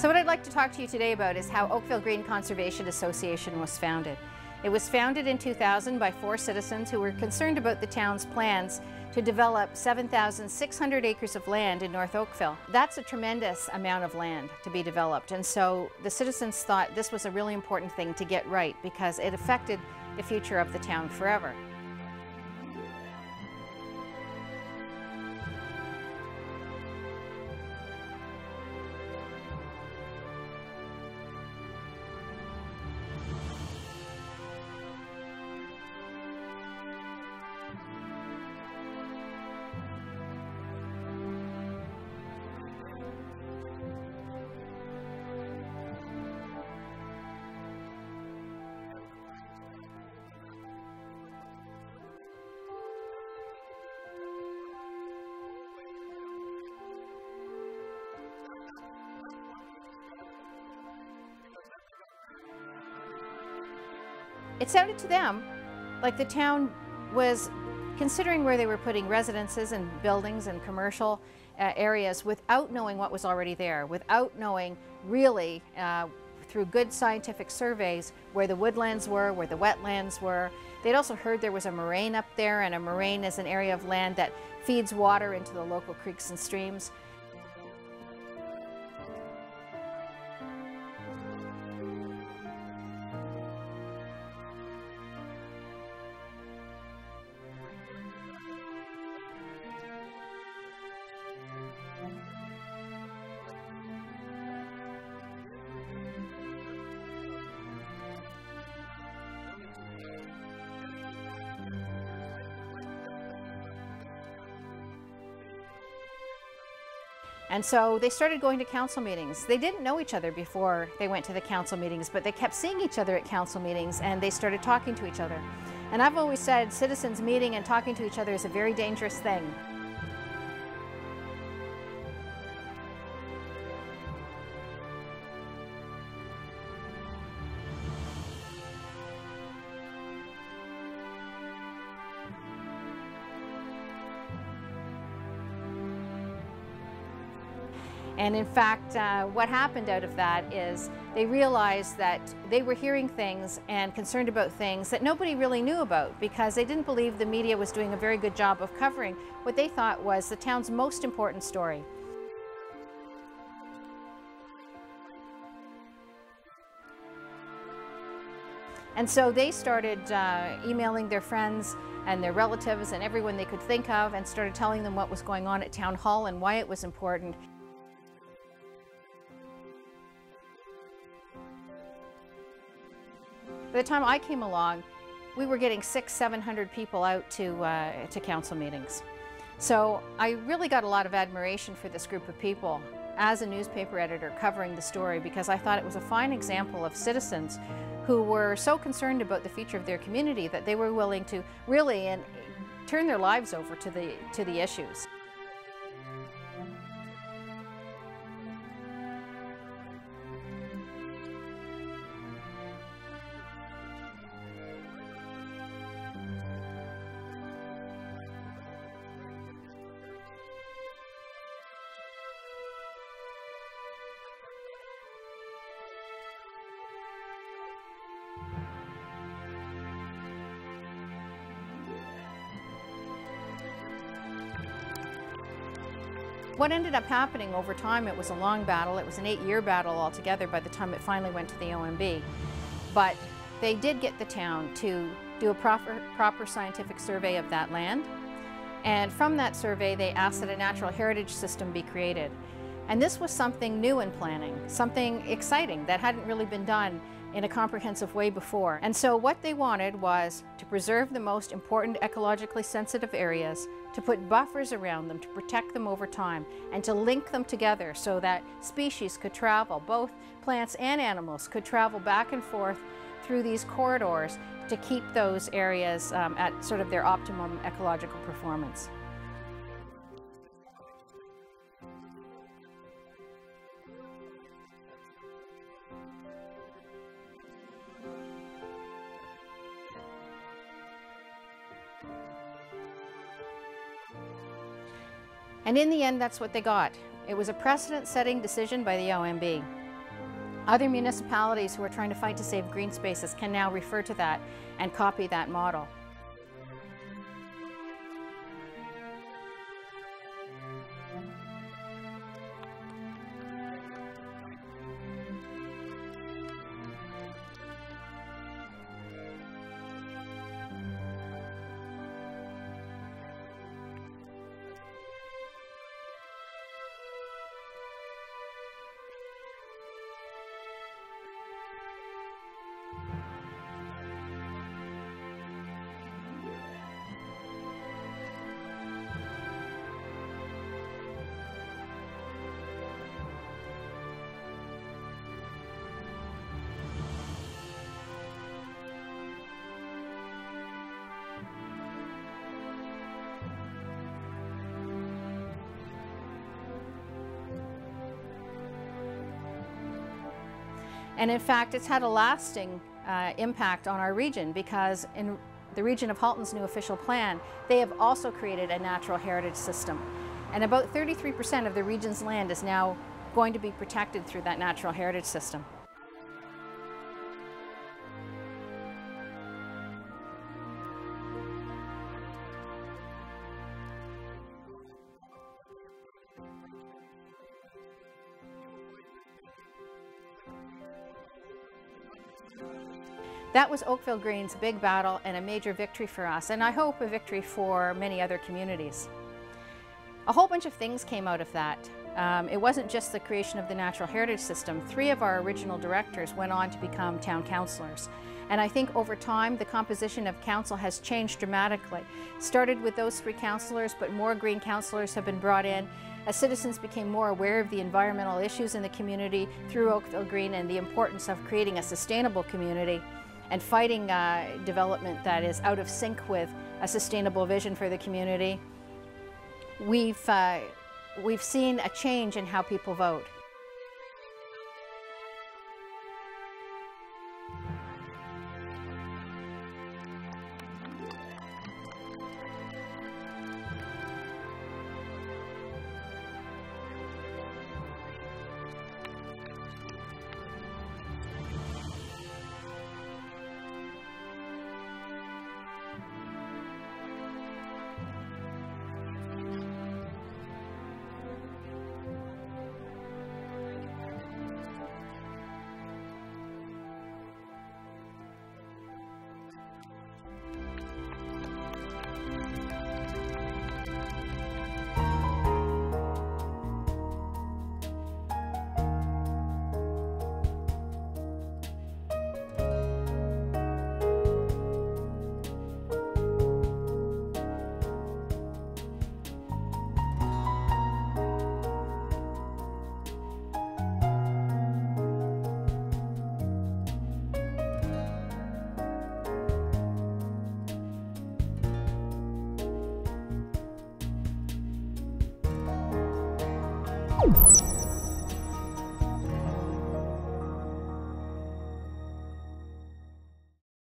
So what I'd like to talk to you today about is how Oakvillegreen Conservation Association was founded. It was founded in 2000 by 4 citizens who were concerned about the town's plans to develop 7,600 acres of land in North Oakville. That's a tremendous amount of land to be developed, and so the citizens thought this was a really important thing to get right because it affected the future of the town forever. It sounded to them like the town was considering where they were putting residences and buildings and commercial areas without knowing what was already there, without knowing really through good scientific surveys where the woodlands were, where the wetlands were. They'd also heard there was a moraine up there, and a moraine is an area of land that feeds water into the local creeks and streams. And so they started going to council meetings. They didn't know each other before they went to the council meetings, but they kept seeing each other at council meetings and they started talking to each other. And I've always said citizens meeting and talking to each other is a very dangerous thing. And in fact, what happened out of that is they realized that they were hearing things and concerned about things that nobody really knew about because they didn't believe the media was doing a very good job of covering what they thought was the town's most important story. And so they started emailing their friends and their relatives and everyone they could think of and started telling them what was going on at Town Hall and why it was important. By the time I came along, we were getting 600-700 people out to council meetings. So I really got a lot of admiration for this group of people as a newspaper editor covering the story because I thought it was a fine example of citizens who were so concerned about the future of their community that they were willing to really turn their lives over to the issues. What ended up happening over time, it was a long battle. It was an 8-year battle altogether by the time it finally went to the OMB. But they did get the town to do a proper scientific survey of that land. And from that survey, they asked that a natural heritage system be created. And this was something new in planning, something exciting that hadn't really been done in a comprehensive way before. And so what they wanted was to preserve the most important ecologically sensitive areas, to put buffers around them to protect them over time, and to link them together so that species could travel, both plants and animals could travel back and forth through these corridors to keep those areas at sort of their optimum ecological performance. And in the end, that's what they got. It was a precedent-setting decision by the OMB. Other municipalities who are trying to fight to save green spaces can now refer to that and copy that model. And in fact, it's had a lasting impact on our region, because in the region of Halton's new official plan, they have also created a natural heritage system. And about 33% of the region's land is now going to be protected through that natural heritage system. That was Oakvillegreen's big battle and a major victory for us, and I hope a victory for many other communities. A whole bunch of things came out of that. It wasn't just the creation of the natural heritage system. 3 of our original directors went on to become town councillors. And I think over time, the composition of council has changed dramatically. Started with those 3 councillors, but more green councillors have been brought in as citizens became more aware of the environmental issues in the community through Oakvillegreen and the importance of creating a sustainable community and fighting development that is out of sync with a sustainable vision for the community. We've seen a change in how people vote. You